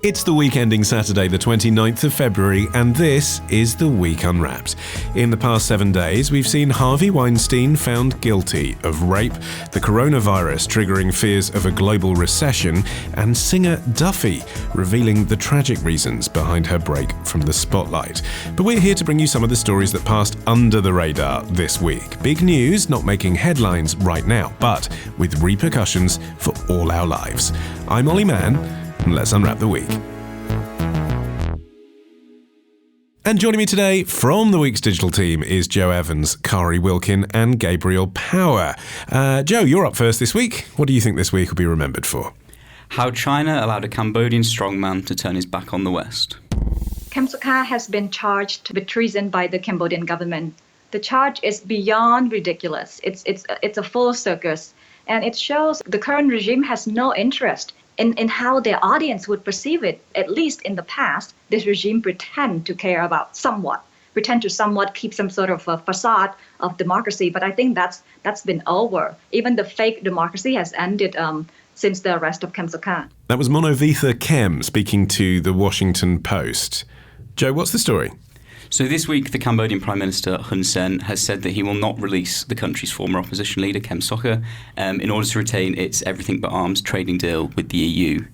It's the week ending Saturday, the 29th of February, and this is The Week Unwrapped. In the past 7 days, we've seen Harvey Weinstein found guilty of rape, the coronavirus triggering fears of a global recession, and singer Duffy revealing the tragic reasons behind her break from the spotlight. But we're here to bring you some of the stories that passed under the radar this week. Big news, not making headlines right now, but with repercussions for all our lives. I'm Olly Mann. Let's unwrap the week. And joining me today from the week's digital team is Joe Evans, Kari, Wilkin and Gabriel Power. Joe, you're up first this week. What do you think this week will be remembered for? How China allowed a Cambodian strongman to turn his back on the West. Kem Sokha has been charged with treason by the Cambodian government. The charge is beyond ridiculous. It's a full circus, and it shows the current regime has no interest in how their audience would perceive it. At least in the past, this regime pretend to care about pretend to somewhat keep some sort of a facade of democracy. But I think that's been over. Even the fake democracy has ended since the arrest of Kem Sokha. That was Monovitha Kem speaking to the Washington Post. Joe, what's the story? So this week, the Cambodian Prime Minister Hun Sen has said that he will not release the country's former opposition leader, Kem Sokha, in order to retain its everything but arms trading deal with the EU.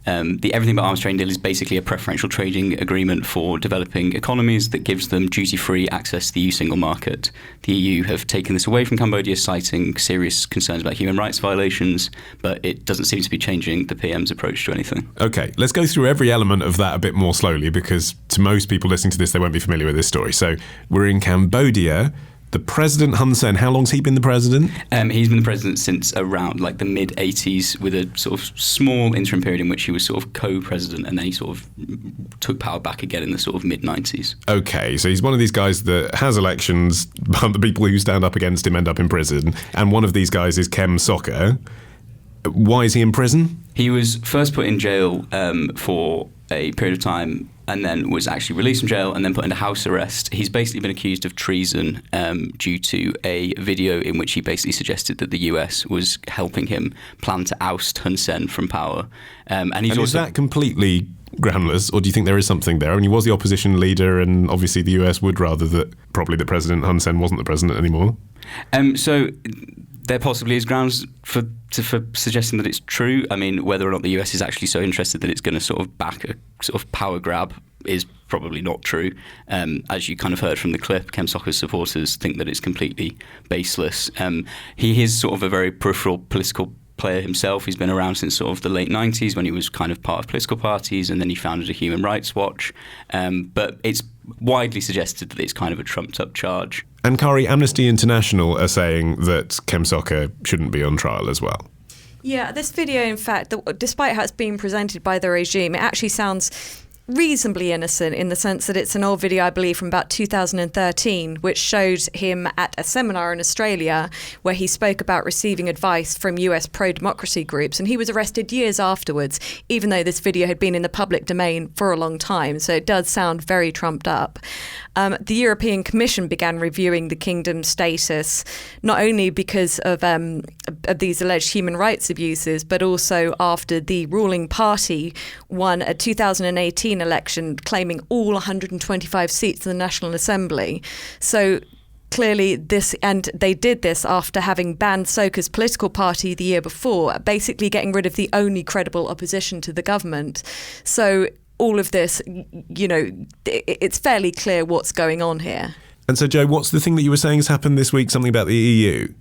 The everything but arms trading deal is basically a preferential trading agreement for developing economies that gives them duty-free access to the EU single market. The EU have taken this away from Cambodia, citing serious concerns about human rights violations, but it doesn't seem to be changing the PM's approach to anything. Okay, let's go through every element of that a bit more slowly, because to most people listening to this, they won't be familiar with this story. So we're in Cambodia. The president, Hun Sen, how long's he been the president? He's been the president since around the mid-80s, with a sort of small interim period in which he was sort of co-president, and then he sort of took power back again in the sort of mid-90s. Okay, so he's one of these guys that has elections, but the people who stand up against him end up in prison, and one of these guys is Kem Sokha. Why is he in prison? He was first put in jail for a period of time, and then was actually released from jail and then put into house arrest. He's basically been accused of treason due to a video in which he basically suggested that the US was helping him plan to oust Hun Sen from power. And is that completely groundless, or do you think there is something there? I mean, he was the opposition leader, and obviously the US would rather that probably the President Hun Sen wasn't the president anymore. So there possibly is grounds for suggesting that it's true. I mean, whether or not the US is actually so interested that it's going to sort of back a sort of power grab is probably not true. As you kind of heard from the clip, Kem Sokha's supporters think that it's completely baseless. He is sort of a very peripheral political player himself. He's been around since sort of the late 90s, when he was kind of part of political parties, and then he founded a Human Rights Watch. But it's widely suggested that it's kind of a trumped-up charge. And Kari, Amnesty International are saying that Kem Sokha shouldn't be on trial as well. Yeah, this video, in fact, despite how it's being presented by the regime, it actually sounds reasonably innocent, in the sense that it's an old video, I believe, from about 2013, which showed him at a seminar in Australia where he spoke about receiving advice from US pro-democracy groups, and he was arrested years afterwards, even though this video had been in the public domain for a long time. So it does sound very trumped up. The European Commission began reviewing the kingdom's status, not only because of these alleged human rights abuses, but also after the ruling party won a 2018 election, claiming all 125 seats in the National Assembly. So clearly they did this after having banned Sokha's political party the year before, basically getting rid of the only credible opposition to the government. So all of this, it's fairly clear what's going on here. And so, Joe, what's the thing that you were saying has happened this week, something about the EU?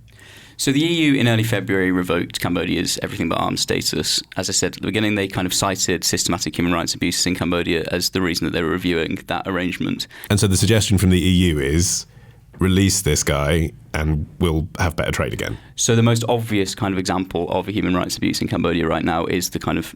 So the EU in early February revoked Cambodia's everything but arms status. As I said at the beginning, they kind of cited systematic human rights abuses in Cambodia as the reason that they were reviewing that arrangement. And so the suggestion from the EU is release this guy and we'll have better trade again. So the most obvious kind of example of a human rights abuse in Cambodia right now is the kind of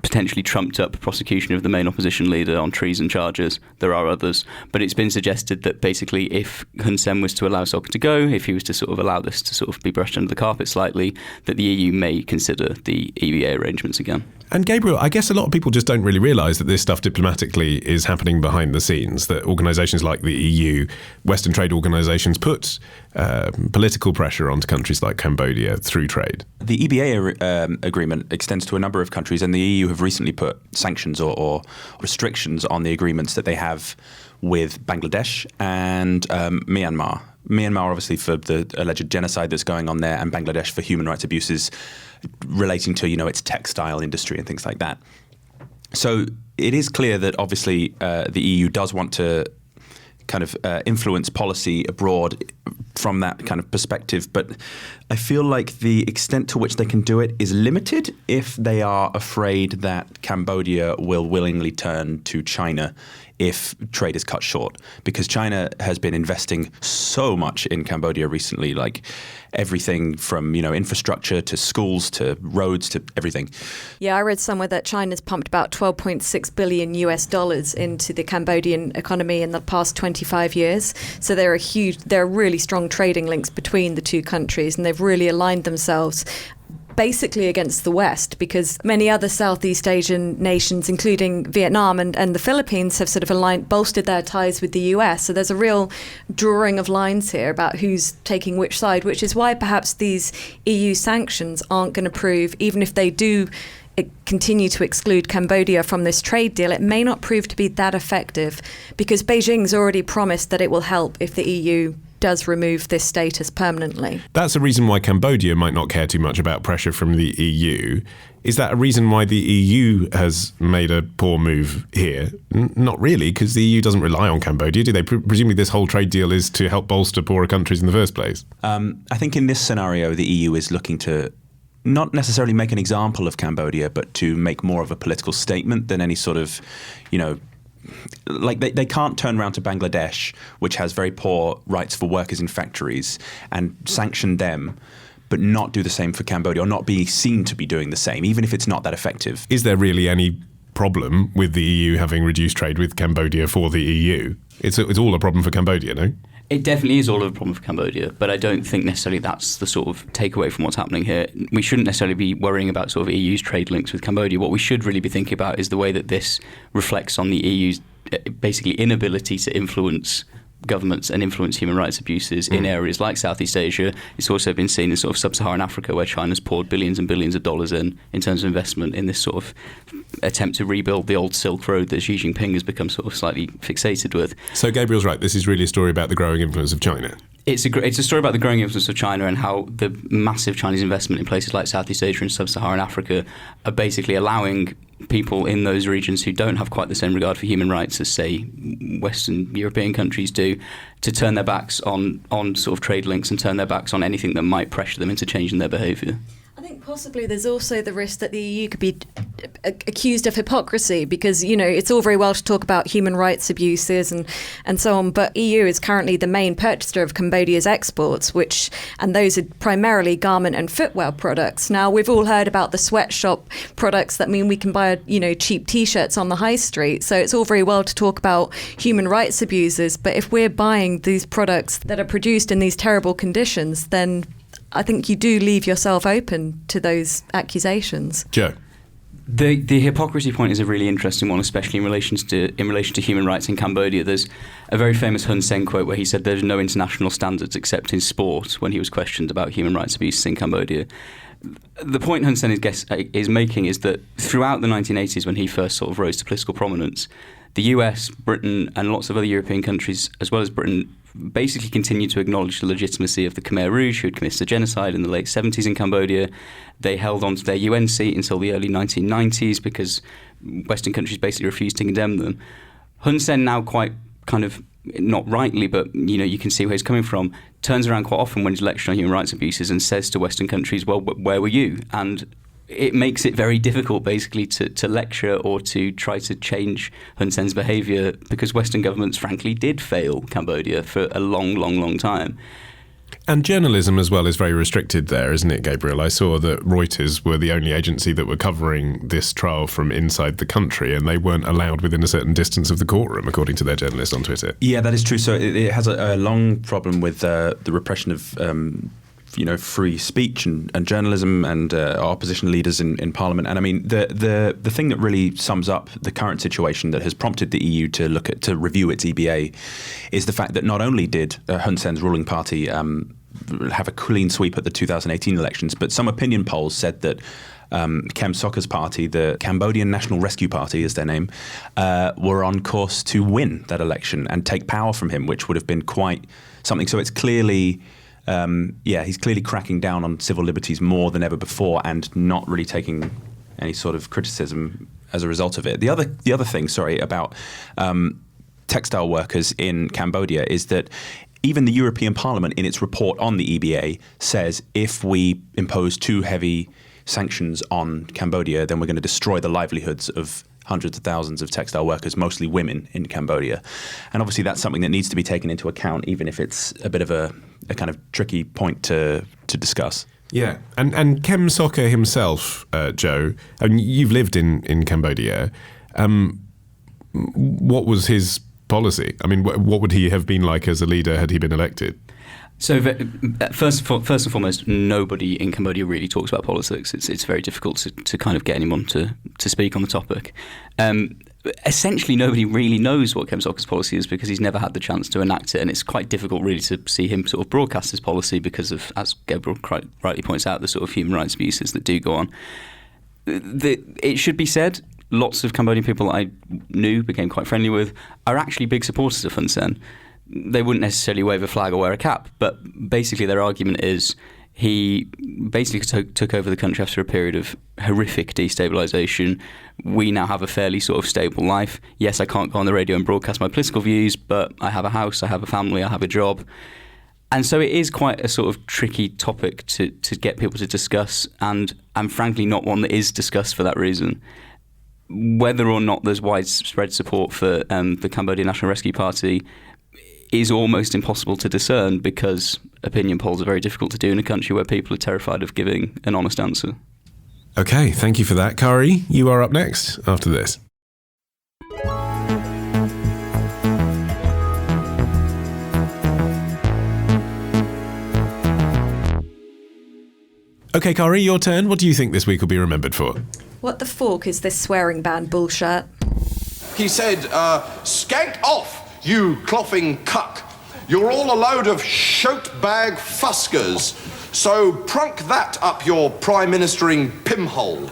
potentially trumped up prosecution of the main opposition leader on treason charges. There are others, but it's been suggested that basically if Hun Sen was to allow Sokha to go, if he was to sort of allow this to sort of be brushed under the carpet slightly, that the EU may consider the EBA arrangements again. And Gabriel, I guess a lot of people just don't really realise that this stuff diplomatically is happening behind the scenes, that organisations like the EU, Western trade organisations, put political pressure onto countries like Cambodia through trade. The EBA agreement extends to a number of countries, and the EU have recently put sanctions or restrictions on the agreements that they have with Bangladesh and Myanmar. Myanmar, obviously, for the alleged genocide that's going on there, and Bangladesh for human rights abuses relating to, its textile industry and things like that. So it is clear that, obviously, the EU does want to kind of influence policy abroad from that kind of perspective. But I feel like the extent to which they can do it is limited if they are afraid that Cambodia will willingly turn to China if trade is cut short, because China has been investing so much in Cambodia recently, like everything from, infrastructure to schools to roads to everything. Yeah, I read somewhere that China's pumped about $12.6 billion into the Cambodian economy in the past 25 years. So there are really strong trading links between the two countries, and they've really aligned themselves basically against the West, because many other Southeast Asian nations, including Vietnam and the Philippines, have sort of bolstered their ties with the US. So there's a real drawing of lines here about who's taking which side, which is why perhaps these EU sanctions aren't going to prove, even if they do continue to exclude Cambodia from this trade deal, it may not prove to be that effective, because Beijing's already promised that it will help if the EU does remove this status permanently. That's a reason why Cambodia might not care too much about pressure from the EU. Is that a reason why the EU has made a poor move here? Not really, because the EU doesn't rely on Cambodia, do they? Presumably this whole trade deal is to help bolster poorer countries in the first place. I think in this scenario, the EU is looking to not necessarily make an example of Cambodia, but to make more of a political statement than any sort of, like they can't turn around to Bangladesh, which has very poor rights for workers in factories, and sanction them, but not do the same for Cambodia, or not be seen to be doing the same, even if it's not that effective. Is there really any problem with the EU having reduced trade with Cambodia for the EU? It's all a problem for Cambodia, no? It definitely is all of a problem for Cambodia, but I don't think necessarily that's the sort of takeaway from what's happening here. We shouldn't necessarily be worrying about sort of EU's trade links with Cambodia. What we should really be thinking about is the way that this reflects on the EU's basically inability to influence governments and influence human rights abuses in areas like Southeast Asia. It's also been seen in sort of sub-Saharan Africa, where China's poured billions and billions of dollars in terms of investment in this sort of attempt to rebuild the old Silk Road that Xi Jinping has become sort of slightly fixated with. So Gabriel's right, this is really a story about the growing influence of China. It's a story about the growing influence of China and how the massive Chinese investment in places like Southeast Asia and sub-Saharan Africa are basically allowing people in those regions who don't have quite the same regard for human rights as, say, Western European countries do, to turn their backs on sort of trade links and turn their backs on anything that might pressure them into changing their behaviour. I think possibly there's also the risk that the EU could be accused of hypocrisy, because, it's all very well to talk about human rights abuses and so on, but EU is currently the main purchaser of Cambodia's exports, and those are primarily garment and footwear products. Now, we've all heard about the sweatshop products that mean we can buy, cheap T-shirts on the high street. So it's all very well to talk about human rights abuses, but if we're buying these products that are produced in these terrible conditions, then I think you do leave yourself open to those accusations. Joe? The hypocrisy point is a really interesting one, especially in relation to human rights in Cambodia. There's a very famous Hun Sen quote where he said there's no international standards except in sport, when he was questioned about human rights abuses in Cambodia. The point Hun Sen is making is that throughout the 1980s, when he first sort of rose to political prominence, the US, Britain, and lots of other European countries, as well as Britain, basically continued to acknowledge the legitimacy of the Khmer Rouge, who had committed a genocide in the late 70s in Cambodia. They held on to their UN seat until the early 1990s because Western countries basically refused to condemn them. Hun Sen, now quite kind of, not rightly, but you can see where he's coming from, turns around quite often when he's lecturing on human rights abuses and says to Western countries, well, where were you? And it makes it very difficult, basically, to lecture or to try to change Hun Sen's behaviour, because Western governments, frankly, did fail Cambodia for a long, long, long time. And journalism as well is very restricted there, isn't it, Gabriel? I saw that Reuters were the only agency that were covering this trial from inside the country, and they weren't allowed within a certain distance of the courtroom, according to their journalist on Twitter. Yeah, that is true. So it has a long problem with the repression of free speech and journalism and opposition leaders in Parliament. And I mean, the thing that really sums up the current situation that has prompted the EU to review its EBA is the fact that not only did Hun Sen's ruling party have a clean sweep at the 2018 elections, but some opinion polls said that Kem Sokha's party, the Cambodian National Rescue Party is their name, were on course to win that election and take power from him, which would have been quite something. So it's clearly, he's clearly cracking down on civil liberties more than ever before and not really taking any sort of criticism as a result of it. The other thing, about textile workers in Cambodia is that even the European Parliament in its report on the EBA says if we impose too heavy sanctions on Cambodia, then we're going to destroy the livelihoods of hundreds of thousands of textile workers, mostly women in Cambodia. And obviously that's something that needs to be taken into account, even if it's a bit of a kind of tricky point to discuss. Yeah, and Kem Sokha himself, Joe, and you've lived in Cambodia. What was his policy? I mean, what would he have been like as a leader had he been elected? So first and foremost, nobody in Cambodia really talks about politics. It's very difficult to kind of get anyone to speak on the topic. Essentially, nobody really knows what Kem Sokha's policy is because he's never had the chance to enact it, and it's quite difficult really to see him sort of broadcast his policy because of, as Gabriel rightly points out, the sort of human rights abuses that do go on. It should be said, lots of Cambodian people that I knew, became quite friendly with, are actually big supporters of Hun Sen. They wouldn't necessarily wave a flag or wear a cap, but basically their argument is he basically took over the country after a period of horrific destabilisation. We now have a fairly sort of stable life. Yes, I can't go on the radio and broadcast my political views, but I have a house, I have a family, I have a job. And so it is quite a sort of tricky topic to get people to discuss, and frankly not one that is discussed for that reason. Whether or not there's widespread support for the Cambodian National Rescue Party is almost impossible to discern because opinion polls are very difficult to do in a country where people are terrified of giving an honest answer. Okay, thank you for that. Kari, you are up next after this. Okay, Kari, your turn. What do you think this week will be remembered for? What the fork is this swearing ban bullshit? He said, skank off, you clothing cuck. You're all a load of shoat-bag fuskers. So prunk that up your prime ministering pimhole. And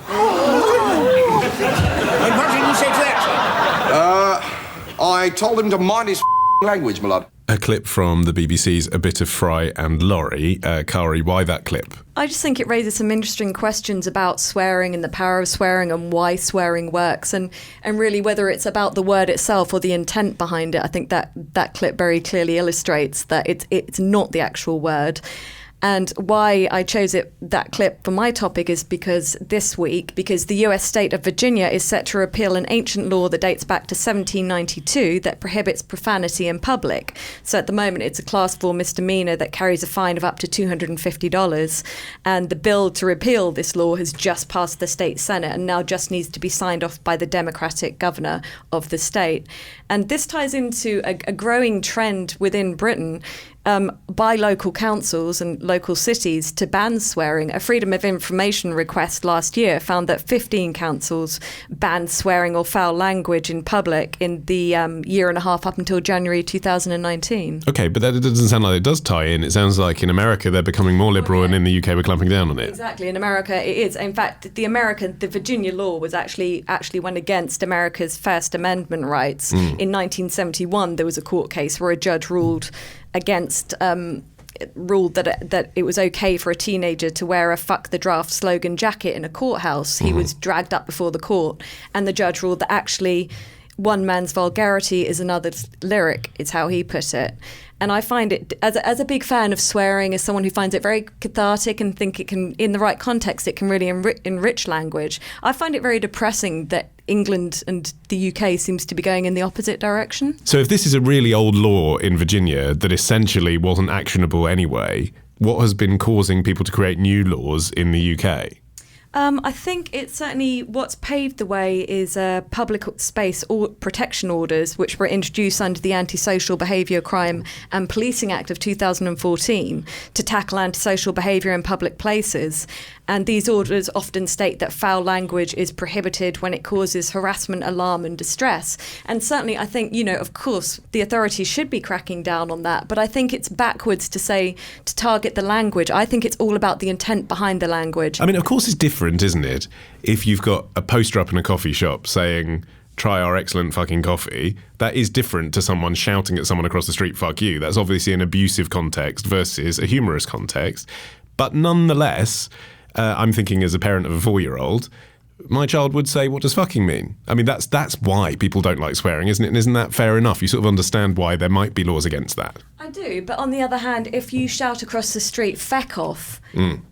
what did you say to that? I told him to mind his language, my lad. A clip from the BBC's A Bit of Fry and Laurie. Kari, why that clip? I just think it raises some interesting questions about swearing and the power of swearing and why swearing works and really whether it's about the word itself or the intent behind it. I think that clip very clearly illustrates that it's not the actual word. And why I chose that clip for my topic is because the US state of Virginia is set to repeal an ancient law that dates back to 1792 that prohibits profanity in public. So at the moment, it's a class 4 misdemeanor that carries a fine of up to $250. And the bill to repeal this law has just passed the state Senate and now just needs to be signed off by the Democratic governor of the state. And this ties into a growing trend within Britain by local councils and local cities to ban swearing. A Freedom of Information request last year found that 15 councils banned swearing or foul language in public in the year and a half up until January 2019. Okay, but that doesn't sound like it does tie in. It sounds like in America they're becoming more liberal and in the UK we're clamping down on it. Exactly, in America it is. In fact, the Virginia law was actually went against America's First Amendment rights. In 1971 there was a court case where a judge ruled that it was okay for a teenager to wear a "fuck the draft" slogan jacket in a courthouse. He was dragged up before the court, and the judge ruled that actually one man's vulgarity is another's lyric, is how he put it. And I find it, as a big fan of swearing, as someone who finds it very cathartic and think it can, in the right context, it can really enrich language, I find it very depressing that England and the UK seems to be going in the opposite direction. So if this is a really old law in Virginia that essentially wasn't actionable anyway, what has been causing people to create new laws in the UK? I think it's certainly what's paved the way is public space protection orders, which were introduced under the Antisocial Behaviour, Crime and Policing Act of 2014 to tackle antisocial behaviour in public places. And these orders often state that foul language is prohibited when it causes harassment, alarm and distress. And certainly I think, of course, the authorities should be cracking down on that. But I think it's backwards to say to target the language. I think it's all about the intent behind the language. I mean, of course it's different, isn't it? If you've got a poster up in a coffee shop saying, try our excellent fucking coffee, that is different to someone shouting at someone across the street, fuck you. That's obviously an abusive context versus a humorous context. But nonetheless, I'm thinking as a parent of a 4-year-old, my child would say, what does fucking mean? I mean, that's why people don't like swearing, isn't it? And isn't that fair enough? You sort of understand why there might be laws against that. I do, but on the other hand, if you shout across the street, feck off,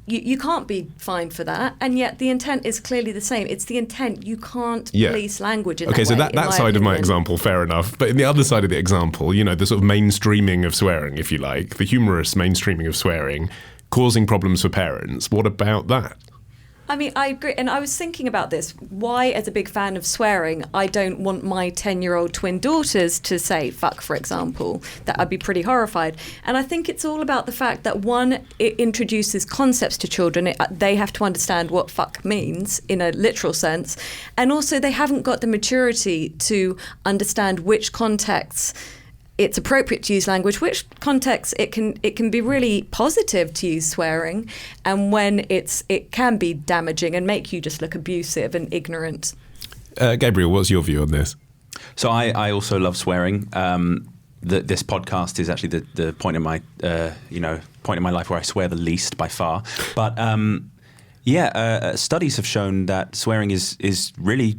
you can't be fined for that, and yet the intent is clearly the same. It's the intent. You can't police language in that way. Okay, so that side of my example, fair enough. But in the other side of the example, the sort of mainstreaming of swearing, if you like, the humorous mainstreaming of swearing, causing problems for parents, what about that? I mean, I agree. And I was thinking about this. Why, as a big fan of swearing, I don't want my 10-year-old twin daughters to say fuck, for example. That I'd be pretty horrified. And I think it's all about the fact that, one, it introduces concepts to children. They have to understand what fuck means in a literal sense. And also they haven't got the maturity to understand which contexts it's appropriate to use language, which context it can be really positive to use swearing, and when it can be damaging and make you just look abusive and ignorant. Gabriel, what's your view on this? So I also love swearing. This podcast is actually the point in my point in my life where I swear the least by far. But studies have shown that swearing is really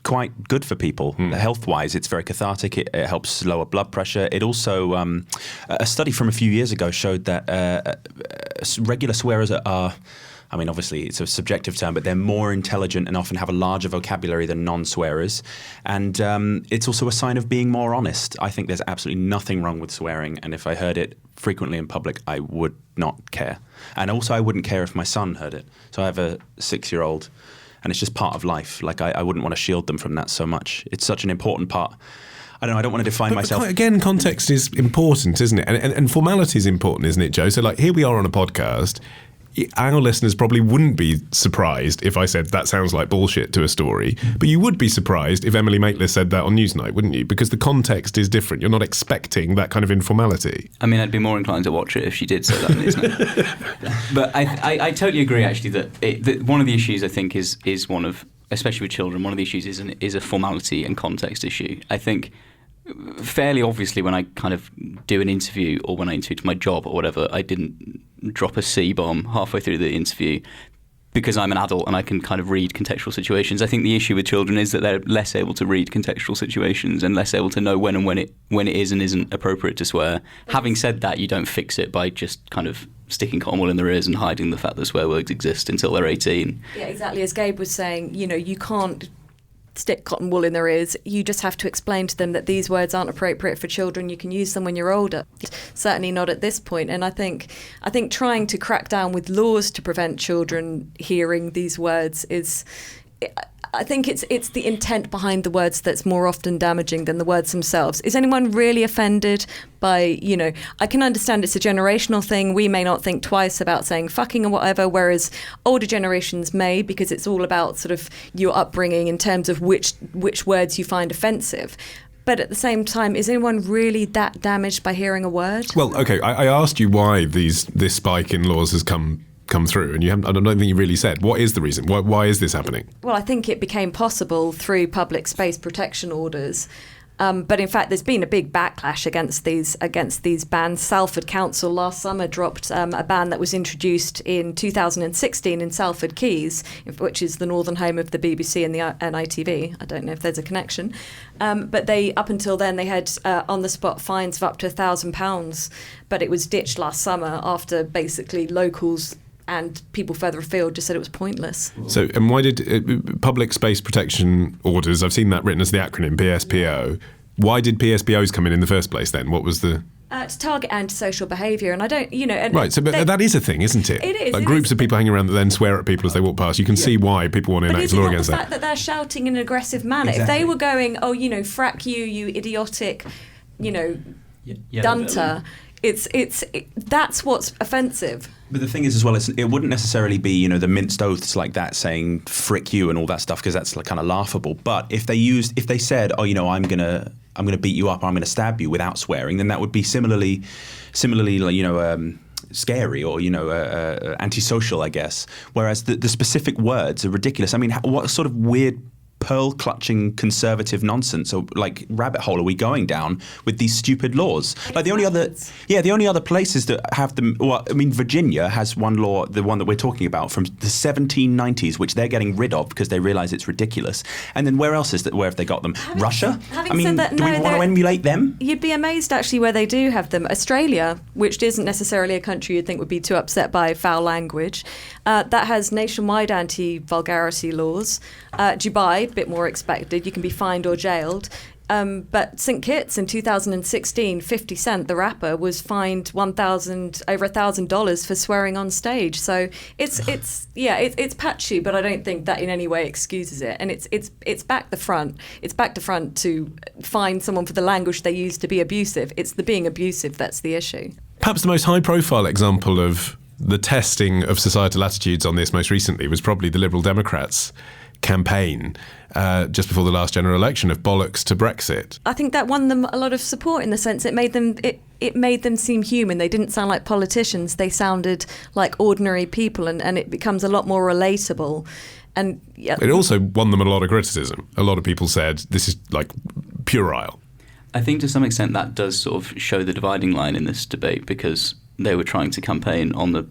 quite good for people health-wise. It's very cathartic. It helps lower blood pressure. It also a study from a few years ago showed that regular swearers are, I mean, obviously it's a subjective term, but they're more intelligent and often have a larger vocabulary than non-swearers. And it's also a sign of being more honest. I think there's absolutely nothing wrong with swearing, and if I heard it frequently in public, I would not care. And also I wouldn't care if my son heard it. So I have a 6-year-old, and it's just part of life. Like, I wouldn't want to shield them from that so much. It's such an important part. I don't know, I don't want to define myself. But again, context is important, isn't it? And formality is important, isn't it, Joe? So, like, here we are on a podcast. Our listeners probably wouldn't be surprised if I said that sounds like bullshit to a story, but you would be surprised if Emily Maitlis said that on Newsnight, wouldn't you? Because the context is different. You're not expecting that kind of informality. I mean, I'd be more inclined to watch it if she did say that on Newsnight. But I totally agree, actually, that one of the issues, I think, is one of, especially with children, one of the issues is a formality and context issue. I think fairly obviously when I kind of do an interview or when I interview to my job or whatever, I didn't drop a C-bomb halfway through the interview because I'm an adult and I can kind of read contextual situations. I think the issue with children is that they're less able to read contextual situations and less able to know when it is and isn't appropriate to swear. Having said that, you don't fix it by just kind of sticking cotton wool in their ears and hiding the fact that swear words exist until they're 18. Yeah, exactly. As Gabe was saying, you can't stick cotton wool in their ears. You just have to explain to them that these words aren't appropriate for children. You can use them when you're older. Certainly not at this point. And I think trying to crack down with laws to prevent children hearing these words is, I think it's the intent behind the words that's more often damaging than the words themselves. Is anyone really offended by, I can understand it's a generational thing. We may not think twice about saying fucking or whatever, whereas older generations may, because it's all about sort of your upbringing in terms of which words you find offensive. But at the same time, is anyone really that damaged by hearing a word? Well, okay, I asked you why this spike in laws has come through, and I don't think you really said. What is the reason? Why is this happening? Well, I think it became possible through public space protection orders. But in fact, there's been a big backlash against these bans. Salford Council last summer dropped a ban that was introduced in 2016 in Salford Keys, which is the northern home of the BBC and the ITV. I don't know if there's a connection. But up until then, they had on-the-spot fines of up to £1,000. But it was ditched last summer after basically locals and people further afield just said it was pointless. So, and why did public space protection orders, I've seen that written as the acronym PSPO, why did PSPOs come in the first place then? What was the To target antisocial behaviour, and I don't, and Right, so but that is a thing, isn't it? It is. Like groups of people hanging around that then swear at people as they walk past. You can see why people want to enact law against the that. fact that they're shouting in an aggressive manner? Exactly. If they were going, frack you idiotic, dunter, that's what's offensive. But the thing is, as well, it wouldn't necessarily be, the minced oaths like that, saying "frick you" and all that stuff, because that's kind of laughable. But if they said, "Oh, I'm gonna beat you up, or I'm gonna stab you," without swearing, then that would be similarly, scary or antisocial, I guess. Whereas the specific words are ridiculous. I mean, what sort of weird pearl-clutching conservative nonsense or like rabbit hole are we going down with these stupid laws? Like the only other places that have them. Well, I mean, Virginia has one law, the one that we're talking about, from the 1790s, which they're getting rid of because they realise it's ridiculous. And then where else is that? Where have they got them? Russia? Having I mean, said that, do we want to emulate them? You'd be amazed actually where they do have them. Australia, which isn't necessarily a country you'd think would be too upset by foul language, that has nationwide anti-vulgarity laws. Dubai, a bit more expected, you can be fined or jailed. But St. Kitts in 2016, 50 Cent, the rapper, was fined over $1,000 for swearing on stage. So it's patchy, but I don't think that in any way excuses it. And it's back to front. It's back to front to fine someone for the language they use to be abusive. It's the being abusive that's the issue. Perhaps the most high-profile example of the testing of societal attitudes on this most recently was probably the Liberal Democrats' campaign just before the last general election of bollocks to Brexit. I think that won them a lot of support in the sense it made them seem human. They didn't sound like politicians. They sounded like ordinary people, and it becomes a lot more relatable. And it also won them a lot of criticism. A lot of people said this is like puerile. I think to some extent that does sort of show the dividing line in this debate, because they were trying to campaign on the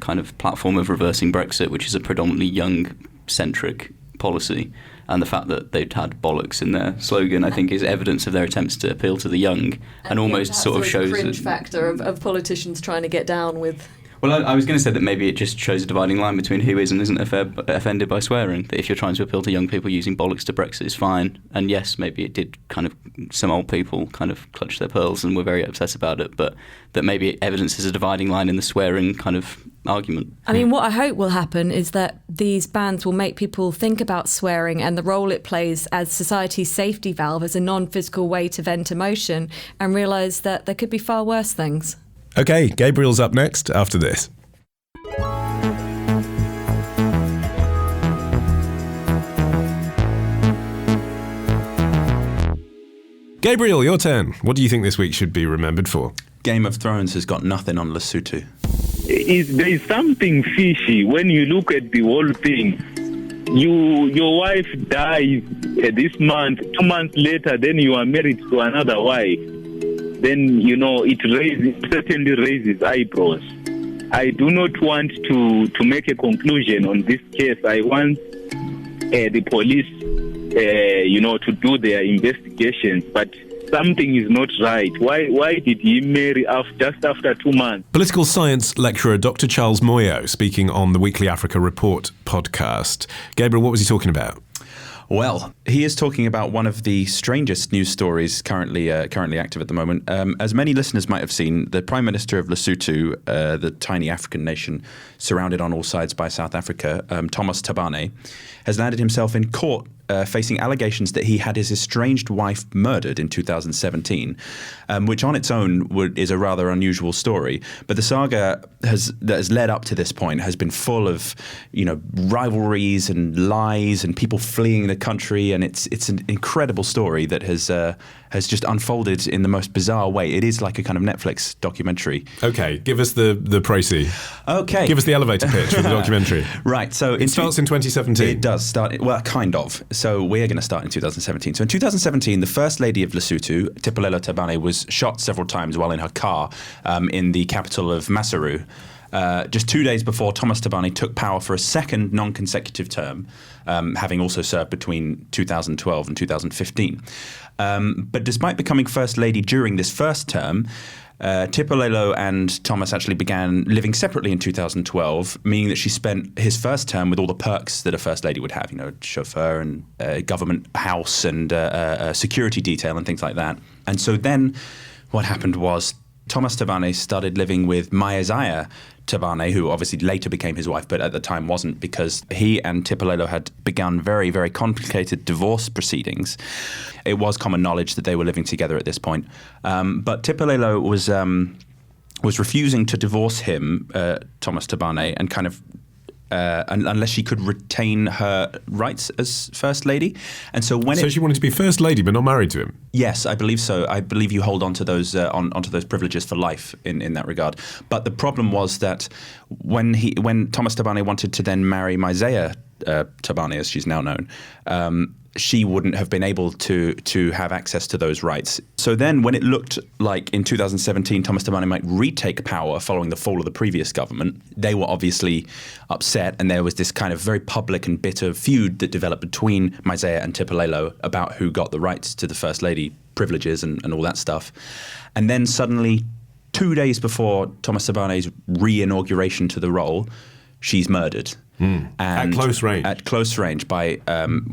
kind of platform of reversing Brexit, which is a predominantly young-centric policy. And the fact that they'd had bollocks in their slogan, I think, is evidence of their attempts to appeal to the young, and almost sort of shows the cringe factor of politicians trying to get down with. Well, I was going to say that maybe it just shows a dividing line between who is and isn't offended by swearing. That if you're trying to appeal to young people, using bollocks to Brexit is fine. And yes, maybe it did kind of, some old people kind of clutch their pearls and were very upset about it. But that maybe it evidences a dividing line in the swearing kind of argument. I mean, what I hope will happen is that these bans will make people think about swearing and the role it plays as society's safety valve, as a non-physical way to vent emotion, and realise that there could be far worse things. OK, Gabriel's up next after this. Gabriel, your turn. What do you think this week should be remembered for? Game of Thrones has got nothing on Lesotho. There is something fishy when you look at the whole thing. Your wife dies this month, 2 months later, then you are married to another wife. Then, it certainly raises eyebrows. I do not want to make a conclusion on this case. I want the police, to do their investigations. But something is not right. Why did he marry just after 2 months? Political science lecturer Dr. Charles Moyo speaking on the Weekly Africa Report podcast. Gabriel, what was he talking about? Well, he is talking about one of the strangest news stories currently active at the moment. As many listeners might have seen, the Prime Minister of Lesotho, the tiny African nation surrounded on all sides by South Africa, Thomas Thabane, has landed himself in court facing allegations that he had his estranged wife murdered in 2017, which on its own is a rather unusual story. But the saga that has led up to this point has been full of, rivalries and lies and people fleeing the country, and it's an incredible story that has just unfolded in the most bizarre way. It is like a kind of Netflix documentary. Okay, give us the précis. Okay. Give us the elevator pitch for the documentary. Right, so it starts in 2017. It does start, well, kind of. So we're going to start in 2017. So in 2017, the First Lady of Lesotho, Tipolelo Thabane, was shot several times while in her car in the capital of Maseru. Just 2 days before Thomas Thabane took power for a second non-consecutive term, having also served between 2012 and 2015. But despite becoming First Lady during this first term, Tipolelo and Thomas actually began living separately in 2012, meaning that she spent his first term with all the perks that a First Lady would have, chauffeur and government house and security detail and things like that. And so then what happened was Thomas Thabane started living with Mayazaya Thabane, who obviously later became his wife, but at the time wasn't, because he and Tipolelo had begun very, very complicated divorce proceedings. It was common knowledge that they were living together at this point. But Tipolelo was refusing to divorce him, Thomas Thabane, and kind of unless she could retain her rights as First Lady. And so she wanted to be First Lady but not married to him? Yes, I believe so. I believe you hold on to those onto those privileges for life in that regard. But the problem was that when Thomas Thabane wanted to then marry Mayazaya Thabane, as she's now known, she wouldn't have been able to have access to those rights. So then when it looked like in 2017 Thomas Thabane might retake power following the fall of the previous government, they were obviously upset, and there was this kind of very public and bitter feud that developed between Mayazaya and Tipolelo about who got the rights to the First Lady privileges and all that stuff. And then suddenly, 2 days before Thomas Thabane's re-inauguration to the role, she's murdered. And at close range. At close range by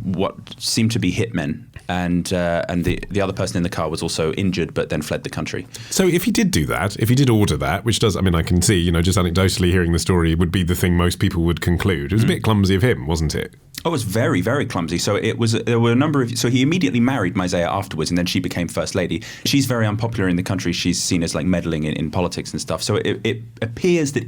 what seemed to be hitmen, and the other person in the car was also injured, but then fled the country. So if he did do that, if he did order that, which does, I mean, I can see, just anecdotally hearing the story would be the thing most people would conclude. It was a bit clumsy of him, wasn't it? Oh, it was very, very clumsy. So there were a number of. So he immediately married Mayazaya afterwards, and then she became First Lady. She's very unpopular in the country. She's seen as like meddling in politics and stuff. So it appears that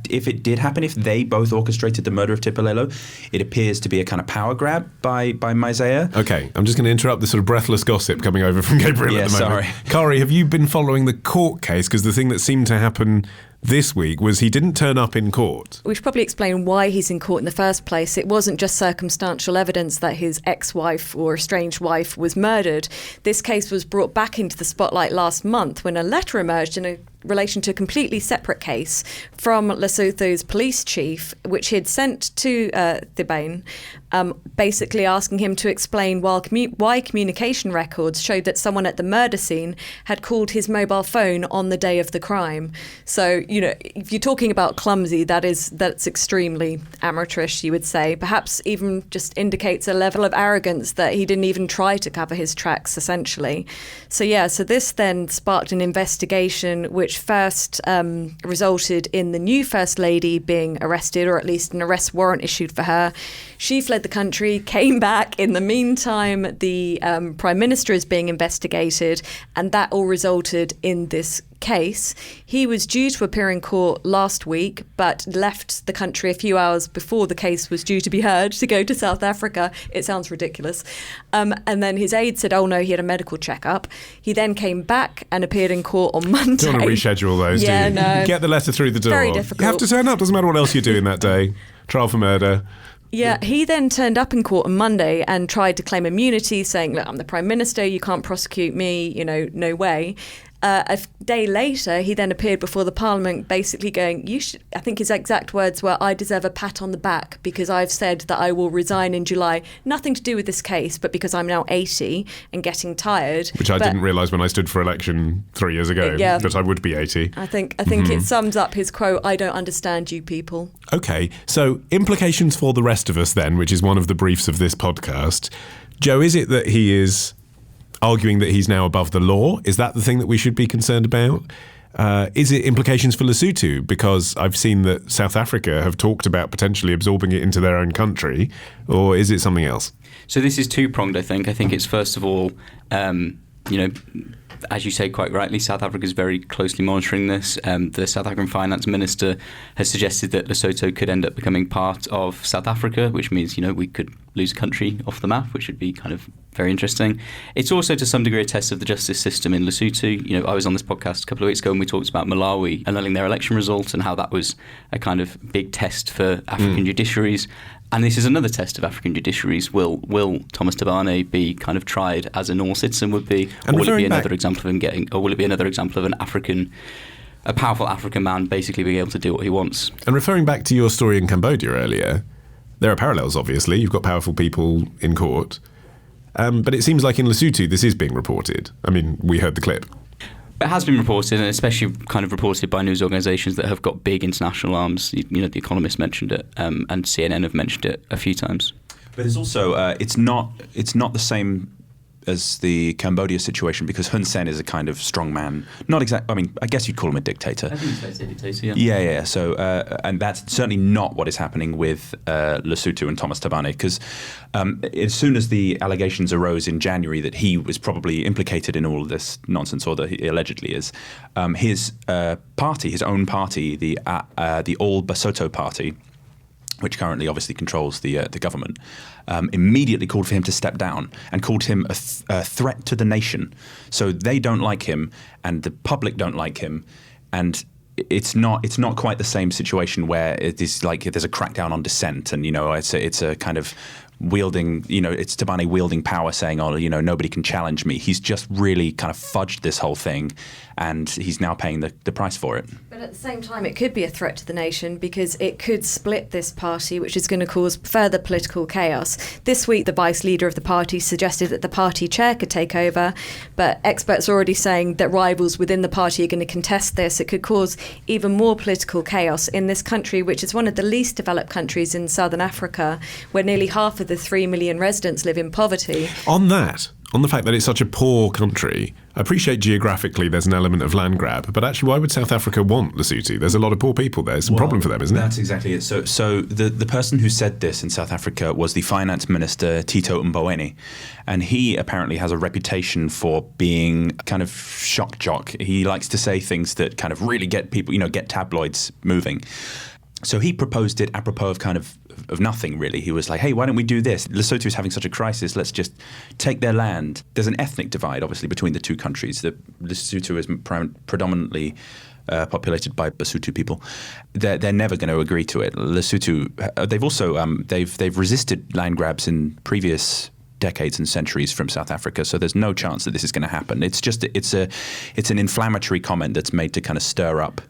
if it did happen, if they both orchestrated the murder of Tipolelo, it appears to be a kind of power grab by Mayazaya. Okay, I'm just going to interrupt the sort of breathless gossip coming over from Gabriel at the moment. Sorry. Kari, have you been following the court case? Because the thing that seemed to happen this week was he didn't turn up in court. We should probably explain why he's in court in the first place. It wasn't just circumstantial evidence that his ex-wife or estranged wife was murdered. This case was brought back into the spotlight last month when a letter emerged in relation to a completely separate case from Lesotho's police chief, which he had sent to Thabane, basically asking him to explain why communication records showed that someone at the murder scene had called his mobile phone on the day of the crime. So, if you're talking about clumsy, that's extremely amateurish, you would say. Perhaps even just indicates a level of arrogance that he didn't even try to cover his tracks, essentially. So this then sparked an investigation which first resulted in the new First Lady being arrested, or at least an arrest warrant issued for her. She fled the country, came back. In the meantime, the Prime Minister is being investigated, and that all resulted in this case. He was due to appear in court last week, but left the country a few hours before the case was due to be heard to go to South Africa. It sounds ridiculous. And then his aide said, oh no, he had a medical checkup. He then came back and appeared in court on Monday. Don't want to reschedule those, do you? No. Get the letter through the door. Very difficult. You have to turn up, doesn't matter what else you're doing that day. Trial for murder. Yeah, he then turned up in court on Monday and tried to claim immunity, saying, look, I'm the Prime Minister, you can't prosecute me, no way. A day later, he then appeared before the Parliament basically going, I think his exact words were, I deserve a pat on the back because I've said that I will resign in July. Nothing to do with this case, but because I'm now 80 and getting tired. Which I didn't realise when I stood for election 3 years ago, that I would be 80. I think it sums up his quote, I don't understand you people. Okay, so implications for the rest of us then, which is one of the briefs of this podcast. Joe, is it that he is arguing that he's now above the law? Is that the thing that we should be concerned about? Is it implications for Lesotho? Because I've seen that South Africa have talked about potentially absorbing it into their own country. Or is it something else? So this is two-pronged, I think. I think it's, first of all, as you say quite rightly, South Africa is very closely monitoring this. The South African finance minister has suggested that Lesotho could end up becoming part of South Africa, which means, we could lose a country off the map, which would be kind of very interesting. It's also to some degree a test of the justice system in Lesotho. I was on this podcast a couple of weeks ago and we talked about Malawi annulling their election results and how that was a kind of big test for African judiciaries. And this is another test of African judiciaries. Will Thomas Thabane be kind of tried as a normal citizen would be, or will it be another example of him getting, or will it be another example of a powerful African man basically being able to do what he wants? And referring back to your story in Cambodia earlier, there are parallels. Obviously, you've got powerful people in court, but it seems like in Lesotho this is being reported. I mean, we heard the clip. It has been reported, and especially kind of reported by news organisations that have got big international arms. The Economist mentioned it, and CNN have mentioned it a few times. But it's also it's not the same as the Cambodia situation, because Hun Sen is a kind of strongman. Not exact. I mean, I guess you'd call him a dictator. I think he's a dictator. Yeah. So, and that's certainly not what is happening with Lesotho and Thomas Thabane, because as soon as the allegations arose in January that he was probably implicated in all of this nonsense, or that he allegedly is, his party, his own party, the All Basotho Party, which currently obviously controls the government, immediately called for him to step down and called him a threat to the nation. So they don't like him, and the public don't like him, and it's not quite the same situation where it is like there's a crackdown on dissent, and it's a kind of wielding, it's Thabane wielding power, saying, nobody can challenge me. He's just really kind of fudged this whole thing, and he's now paying the price for it. But at the same time, it could be a threat to the nation, because it could split this party, which is going to cause further political chaos. This week, the vice leader of the party suggested that the party chair could take over, but experts are already saying that rivals within the party are going to contest this. It could cause even more political chaos in this country, which is one of the least developed countries in southern Africa, where nearly half of the 3 million residents live in poverty. On the fact that it's such a poor country, I appreciate geographically there's an element of land grab, but actually why would South Africa want Lesotho? There's a lot of poor people there. It's a problem for them, isn't it? That's exactly it. So the person who said this in South Africa was the finance minister, Tito Mboweni, and he apparently has a reputation for being kind of shock jock. He likes to say things that kind of really get people, get tabloids moving. So he proposed it apropos of nothing, really. He was like, hey, why don't we do this? Lesotho is having such a crisis. Let's just take their land. There's an ethnic divide, obviously, between the two countries. Lesotho is predominantly populated by Basotho people. They're never going to agree to it. Lesotho, they've also they've resisted land grabs in previous decades and centuries from South Africa, so there's no chance that this is going to happen. It's an inflammatory comment that's made to kind of stir up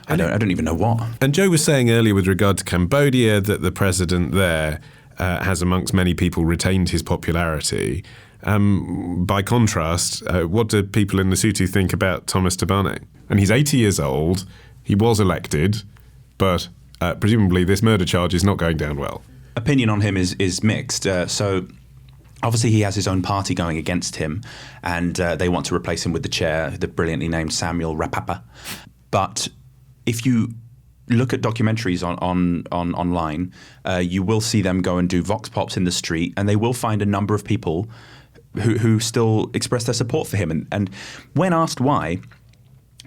I don't even know what. And Joe was saying earlier with regard to Cambodia that the president there has, amongst many people, retained his popularity. By contrast, what do people in Lesotho think about Thomas Thabane? And he's 80 years old. He was elected, but presumably this murder charge is not going down well. Opinion on him is mixed. So obviously he has his own party going against him, and they want to replace him with the chair, the brilliantly named Samuel Rapapa. But if you look at documentaries online, you will see them go and do vox pops in the street, and they will find a number of people who still express their support for him. And when asked why,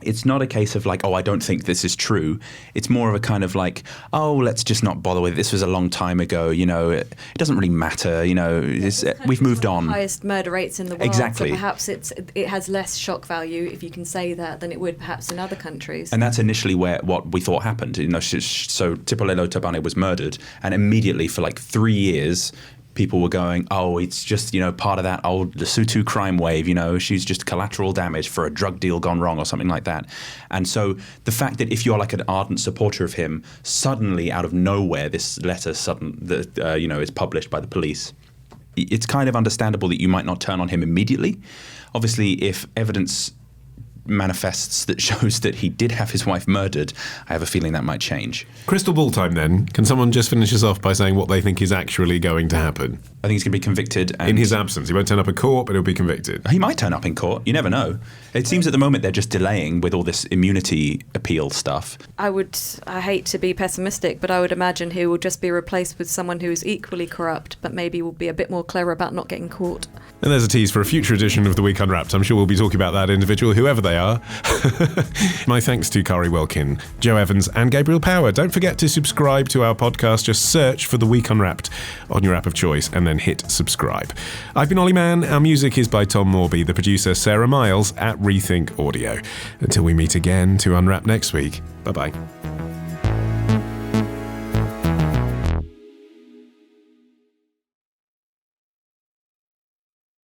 it's not a case of like, oh, I don't think this is true. It's more of a kind of like, oh, let's just not bother with it. This was a long time ago. It doesn't really matter. We've moved on. Highest murder rates in the world. Exactly. So perhaps it has less shock value, if you can say that, than it would perhaps in other countries. And that's initially what we thought happened. So Tipolelo Thabane was murdered, and immediately for like 3 years, people were going, oh, it's just, part of that old Lesotho crime wave, she's just collateral damage for a drug deal gone wrong or something like that. And so the fact that if you're like an ardent supporter of him, suddenly out of nowhere, this letter is published by the police, it's kind of understandable that you might not turn on him immediately. Obviously, if evidence manifests that shows that he did have his wife murdered, I have a feeling that might change. Crystal ball time then. Can someone just finish us off by saying what they think is actually going to happen? I think he's going to be convicted. In his absence. He won't turn up in court, but he'll be convicted. He might turn up in court. You never know. It seems at the moment they're just delaying with all this immunity appeal stuff. I hate to be pessimistic, but I would imagine he will just be replaced with someone who is equally corrupt, but maybe will be a bit more clever about not getting caught. And there's a tease for a future edition of The Week Unwrapped. I'm sure we'll be talking about that individual, whoever they are. My thanks to Kari, Wilkin, Joe Evans and Gabriel Power. Don't forget to subscribe to our podcast. Just search for The Week Unwrapped on your app of choice and then hit subscribe. I've been Olly Mann. Our music is by Tom Morby, the producer Sarah Miles at Rethink Audio. Until we meet again to unwrap next week. Bye-bye.